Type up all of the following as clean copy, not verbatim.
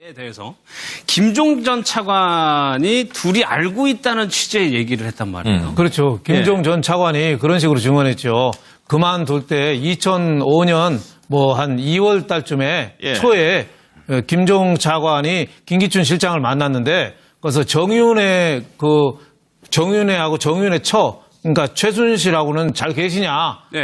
에 대해서 김종 전 차관이 둘이 알고 있다는 취지의 얘기를 했단 말이에요. 그렇죠. 김종 전 차관이 그런 식으로 증언했죠. 그만둘 때 2005년 뭐 한 2월 달쯤에 초에 김종 차관이 김기춘 실장을 만났는데 그래서 정윤회하고 정윤회 그러니까 최순실하고는 잘 계시냐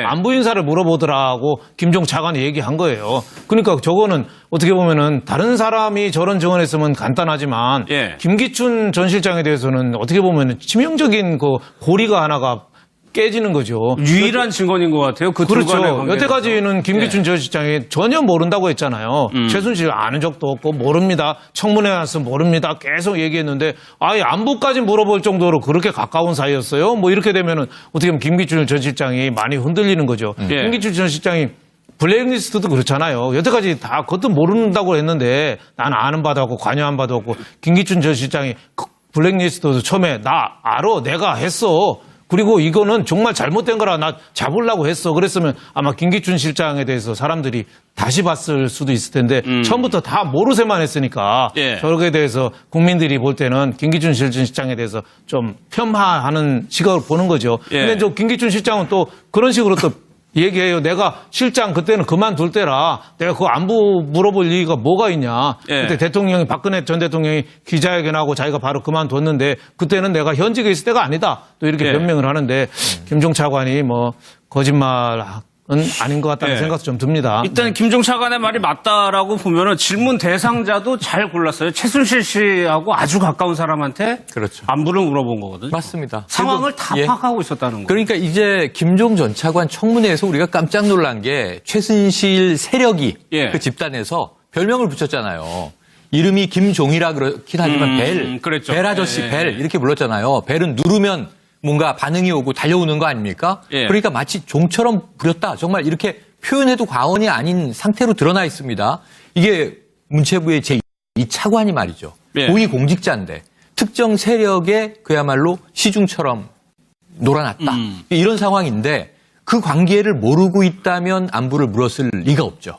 안부 인사를 물어보더라고 김종 차관이 얘기한 거예요. 그러니까 저거는 어떻게 보면은 다른 사람이 저런 증언했으면 간단하지만 김기춘 전 실장에 대해서는 어떻게 보면은 치명적인 그 고리가 하나가 깨지는 거죠. 유일한 증언인 것 같아요. 그 그렇죠. 관계에서. 여태까지는 김기춘 전 실장이 전혀 모른다고 했잖아요. 최순실 아는 적도 없고 모릅니다. 청문회 와서 모릅니다. 계속 얘기했는데 아예 안부까지 물어볼 정도로 그렇게 가까운 사이였어요. 뭐 이렇게 되면은 어떻게 보면 김기춘 전 실장이 많이 흔들리는 거죠. 김기춘 전 실장이 블랙리스트도 그렇잖아요. 여태까지 다 그것도 모른다고 했는데 나는 아는 바도 없고 관여한 바도 없고 김기춘 전 실장이 블랙리스트도 처음에 나 알아 내가 했어. 그리고 이거는 정말 잘못된 거라 나 잡으려고 했어. 그랬으면 아마 김기춘 실장에 대해서 사람들이 다시 봤을 수도 있을 텐데 처음부터 다 모르쇠만 했으니까 저렇게 대해서 국민들이 볼 때는 김기춘 실장에 대해서 좀 폄하하는 시각을 보는 거죠. 근데 저 김기춘 실장은 또 그런 식으로 또 얘기해요. 내가 실장 그때는 그만둘 때라 내가 그거 안부 물어볼 이유가 뭐가 있냐. 그때 대통령이 박근혜 전 대통령이 기자회견하고 자기가 바로 그만뒀는데 그때는 내가 현직에 있을 때가 아니다. 또 이렇게 변명을 하는데 김종 차관이 뭐 거짓말은 아닌 것 같다는 생각도 좀 듭니다. 일단 김종 차관의 말이 맞다라고 보면은 질문 대상자도 잘 골랐어요. 최순실 씨하고 아주 가까운 사람한테 안부를 물어본 거거든요. 맞습니다. 상황을 다 파악하고 있었다는 거예요. 그러니까 이제 김종 전 차관 청문회에서 우리가 깜짝 놀란 게 최순실 세력이 그 집단에서 별명을 붙였잖아요. 이름이 김종이라 그렇긴 하지만 벨 아저씨 벨 이렇게 불렀잖아요. 벨은 누르면 뭔가 반응이 오고 달려오는 거 아닙니까? 그러니까 마치 종처럼 부렸다. 정말 이렇게 표현해도 과언이 아닌 상태로 드러나 있습니다. 이게 문체부의 제2 차관이 말이죠. 고위공직자인데 특정 세력에 그야말로 시중처럼 놀아났다. 이런 상황인데 그 관계를 모르고 있다면 안부를 물었을 리가 없죠.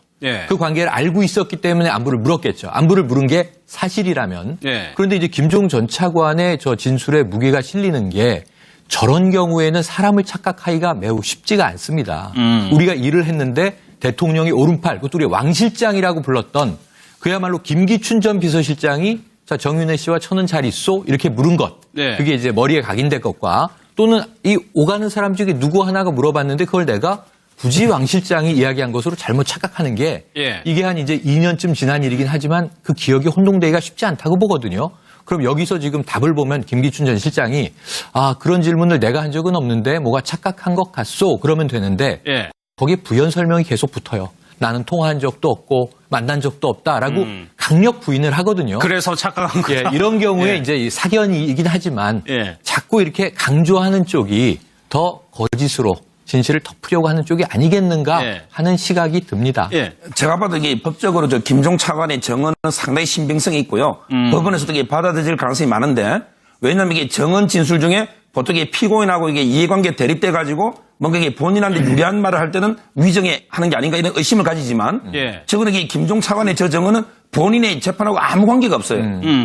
그 관계를 알고 있었기 때문에 안부를 물었겠죠. 안부를 물은 게 사실이라면. 그런데 이제 김종 전 차관의 저 진술에 무게가 실리는 게 저런 경우에는 사람을 착각하기가 매우 쉽지가 않습니다. 우리가 일을 했는데 대통령이 오른팔, 그것도 우리 왕 실장이라고 불렀던 그야말로 김기춘 전 비서실장이 자 정윤회 씨와 천은 잘 있소? 이렇게 물은 것. 그게 이제 머리에 각인된 것과 또는 이 오가는 사람 중에 누구 하나가 물어봤는데 그걸 내가 굳이 왕 실장이 이야기한 것으로 잘못 착각하는 게 이게 한 이제 2년쯤 지난 일이긴 하지만 그 기억이 혼동되기가 쉽지 않다고 보거든요. 그럼 여기서 지금 답을 보면 김기춘 전 실장이 그런 질문을 내가 한 적은 없는데 뭐가 착각한 것 같소 그러면 되는데 거기에 부연 설명이 계속 붙어요. 나는 통화한 적도 없고 만난 적도 없다라고 강력 부인을 하거든요. 그래서 착각한 거다. 이런 경우에 이제 이 사견이긴 하지만 자꾸 이렇게 강조하는 쪽이 더 거짓으로 진실을 덮으려고 하는 쪽이 아니겠는가 하는 시각이 듭니다. 제가 봐도 이게 법적으로 저 김종 차관의 정언은 상당히 신빙성이 있고요. 법원에서도 이게 받아들일 가능성이 많은데 왜냐하면 이게 정언 진술 중에 보통 이게 피고인하고 이게 이해관계 대립돼 가지고 뭔가 이게 본인한테 유리한 말을 할 때는 위정에 하는 게 아닌가 이런 의심을 가지지만 저거는 이게 김종 차관의 저 정언은 본인의 재판하고 아무 관계가 없어요.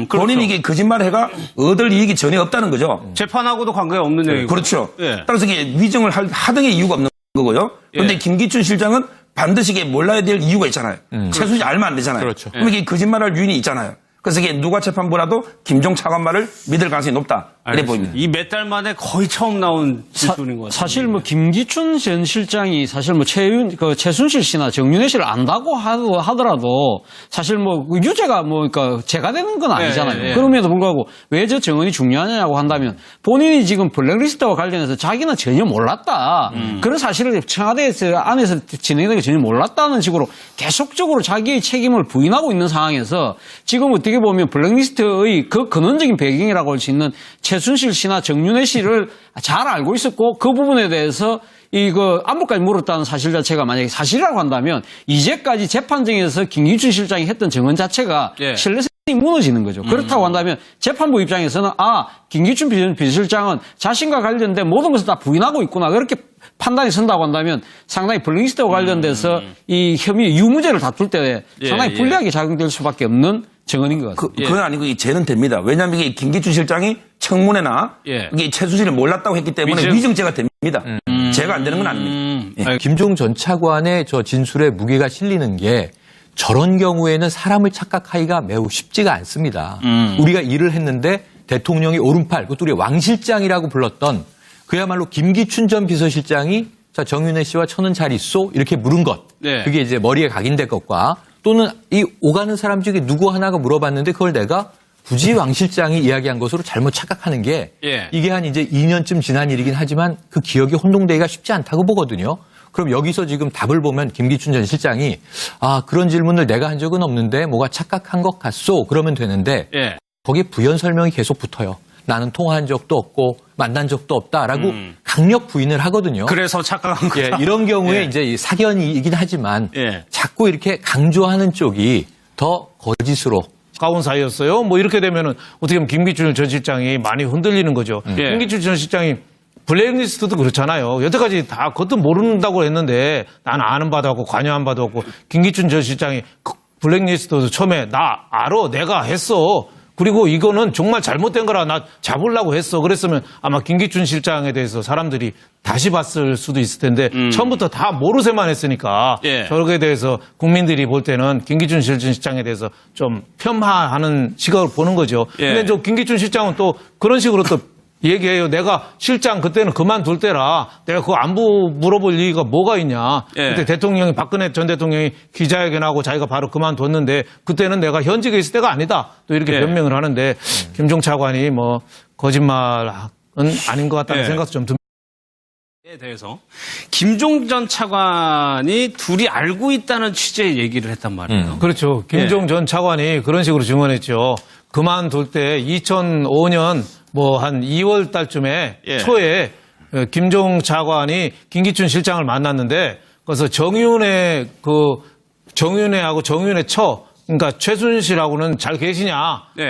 본인이 이게 거짓말을 해가 얻을 이익이 전혀 없다는 거죠. 재판하고도 관계가 없는 얘기고. 그렇죠. 따라서 이게 위정을 하등의 이유가 없는 거고요. 그런데 김기춘 실장은 반드시 이게 몰라야 될 이유가 있잖아요. 최순실 알면 안 되잖아요. 그럼 이게 거짓말할 유인이 있잖아요. 그래서 이게 누가 재판부라도 김종 차관 말을 믿을 가능성이 높다. 이래 보입니다. 이 몇 달 만에 거의 처음 나온 진술인 것 같아요. 사실 뭐 김기춘 전 실장이 사실 뭐 최순실 씨나 정윤회 씨를 안다고 하더라도 사실 뭐 유죄가 뭐 그러니까 죄가 되는 건 아니잖아요. 그럼에도 불구하고 왜 저 정언이 중요하냐고 한다면 본인이 지금 블랙리스트와 관련해서 자기는 전혀 몰랐다. 그런 사실을 청와대에서 안에서 진행되는 게 전혀 몰랐다는 식으로 계속적으로 자기의 책임을 부인하고 있는 상황에서 지금 어떻게 보면 블랙리스트의 그 근원적인 배경이라고 할 수 있는 최순실 씨나 정윤회 씨를 잘 알고 있었고 그 부분에 대해서 이거 안부까지 물었다는 사실 자체가 만약에 사실이라고 한다면 이제까지 재판정에서 김기춘 실장이 했던 정언 자체가 신뢰성이 무너지는 거죠. 그렇다고 한다면 재판부 입장에서는 김기춘 비서실장은 자신과 관련된 모든 것을 다 부인하고 있구나 그렇게 판단이 선다고 한다면 상당히 블랙리스트와 관련돼서 이 혐의 유무죄를 다툴 때 상당히 불리하게 작용될 수밖에 없는 증언인 것 같아요. 그건 아니고 이게 죄는 됩니다. 왜냐하면 이게 김기춘 실장이 청문회나 이게 최순실을 몰랐다고 했기 때문에 위증죄가 됩니다. 죄가 안 되는 건 아닙니다. 김종 전 차관의 저 진술에 무게가 실리는 게 저런 경우에는 사람을 착각하기가 매우 쉽지가 않습니다. 우리가 일을 했는데 대통령이 오른팔, 그것도 우리 왕 실장이라고 불렀던 그야말로 김기춘 전 비서실장이 자 정윤회 씨와 천은 잘 있소? 이렇게 물은 것. 그게 이제 머리에 각인될 것과 또는 이 오가는 사람 중에 누구 하나가 물어봤는데 그걸 내가 굳이 왕 실장이 이야기한 것으로 잘못 착각하는 게 이게 한 이제 2년쯤 지난 일이긴 하지만 그 기억이 혼동되기가 쉽지 않다고 보거든요. 그럼 여기서 지금 답을 보면 김기춘 전 실장이 아 그런 질문을 내가 한 적은 없는데 뭐가 착각한 것 같소 그러면 되는데 거기에 부연 설명이 계속 붙어요. 나는 통화한 적도 없고 만난 적도 없다라고 강력 부인을 하거든요. 그래서 착각한 거다. 이런 경우에 이제 사견이긴 하지만 자꾸 이렇게 강조하는 쪽이 더 거짓으로 가까운 사이였어요. 뭐 이렇게 되면은 어떻게 보면 김기춘 전 실장이 많이 흔들리는 거죠. 김기춘 전 실장이 블랙리스트도 그렇잖아요. 여태까지 다 그것도 모른다고 했는데 난 아는 바도 없고 관여한 바도 없고 김기춘 전 실장이 블랙리스트도 처음에 나 알아 내가 했어. 그리고 이거는 정말 잘못된 거라 나 잡으려고 했어. 그랬으면 아마 김기춘 실장에 대해서 사람들이 다시 봤을 수도 있을 텐데 처음부터 다 모르세만 했으니까 저렇게 대해서 국민들이 볼 때는 김기춘 전 실장에 대해서 좀 폄하하는 시각을 보는 거죠. 근데 저 김기춘 실장은 또 그런 식으로 또 얘기해요. 내가 실장 그때는 그만둘 때라 내가 그 안부 물어볼 이유가 뭐가 있냐. 그때 대통령이 박근혜 전 대통령이 기자회견하고 자기가 바로 그만뒀는데 그때는 내가 현직에 있을 때가 아니다. 또 이렇게 변명을 하는데 김종 차관이 뭐 거짓말은 아닌 것 같다는 생각도 좀 듭니다. 에 대해서 김종 전 차관이 둘이 알고 있다는 취지의 얘기를 했단 말이에요. 그렇죠. 김종 전 차관이 그런 식으로 증언했죠. 그만둘 때 2005년 뭐 한 2월 달쯤에 초에 김종 차관이 김기춘 실장을 만났는데 그래서 정윤회하고 정윤회 처 그러니까 최순실하고는 잘 계시냐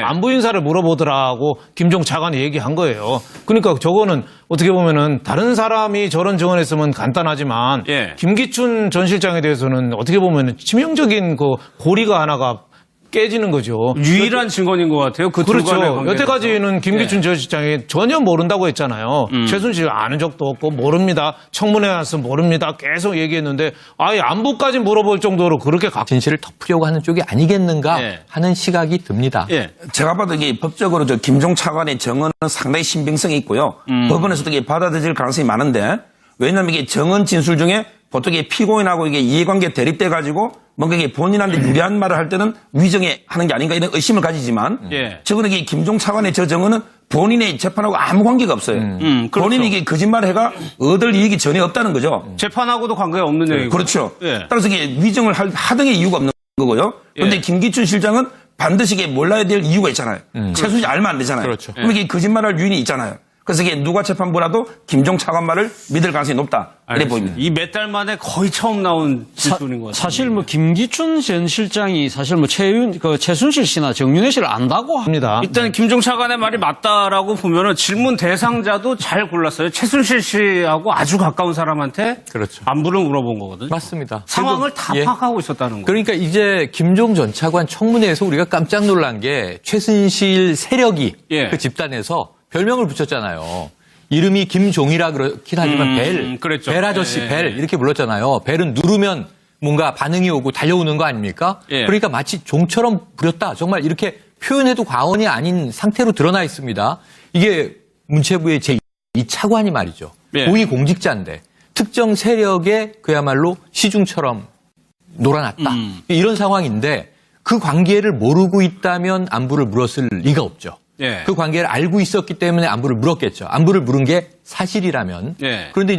안부 인사를 물어보더라고 김종 차관이 얘기한 거예요. 그러니까 저거는 어떻게 보면은 다른 사람이 저런 증언했으면 간단하지만 김기춘 전 실장에 대해서는 어떻게 보면은 치명적인 그 고리가 하나가 깨지는 거죠. 유일한 증언인 것 같아요. 그 둘 간의 관계에서. 여태까지는 김기춘 전 실장이 전혀 모른다고 했잖아요. 최순실 아는 적도 없고 모릅니다. 청문회 와서 모릅니다. 계속 얘기했는데 아예 안부까지 물어볼 정도로 그렇게 진실을 덮으려고 하는 쪽이 아니겠는가 하는 시각이 듭니다. 제가 봐도 이게 법적으로 저 김종 차관의 증언은 상당히 신빙성이 있고요. 법원에서도 이게 받아들일 가능성이 많은데 왜냐하면 이게 증언 진술 중에 보통 이게 피고인하고 이게 이해관계 대립돼 가지고 뭔가 이게 본인한테 유리한 말을 할 때는 위정에 하는 게 아닌가 이런 의심을 가지지만 저거는 이게 김종 차관의 저 증언은 본인의 재판하고 아무 관계가 없어요. 그렇죠. 본인이 이게 거짓말을 해가 얻을 이익이 전혀 없다는 거죠. 재판하고도 관계가 없는 얘기고. 그렇죠. 따라서 이게 위정을 하등의 이유가 없는 거고요. 그런데 김기춘 실장은 반드시 이게 몰라야 될 이유가 있잖아요. 최순실 알면 안 되잖아요. 그렇죠. 그럼 이게 거짓말할 유인이 있잖아요. 그래서 이게 누가 재판부라도 김종 차관 말을 믿을 가능성이 높다. 이래 보입니다. 이 몇 달 만에 거의 처음 나온 진술인 것 같아요. 사실 뭐 김기춘 전 실장이 사실 뭐 최순실 씨나 정윤회 씨를 안다고 합니다. 일단 김종 차관의 말이 맞다라고 보면은 질문 대상자도 잘 골랐어요. 최순실 씨하고 아주 가까운 사람한테 안부를 물어본 거거든요. 맞습니다. 상황을 다 파악하고 있었다는 거예요. 그러니까 이제 김종 전 차관 청문회에서 우리가 깜짝 놀란 게 최순실 세력이 그 집단에서 별명을 붙였잖아요. 이름이 김종이라 그렇긴 하지만 벨 아저씨 벨 이렇게 불렀잖아요. 벨은 누르면 뭔가 반응이 오고 달려오는 거 아닙니까? 그러니까 마치 종처럼 부렸다. 정말 이렇게 표현해도 과언이 아닌 상태로 드러나 있습니다. 이게 문체부의 제2 차관이 말이죠. 고위공직자인데 특정 세력의 그야말로 시중처럼 놀아났다. 이런 상황인데 그 관계를 모르고 있다면 안부를 물었을 리가 없죠. 그 관계를 알고 있었기 때문에 안부를 물었겠죠. 안부를 물은 게 사실이라면. 그런데 이제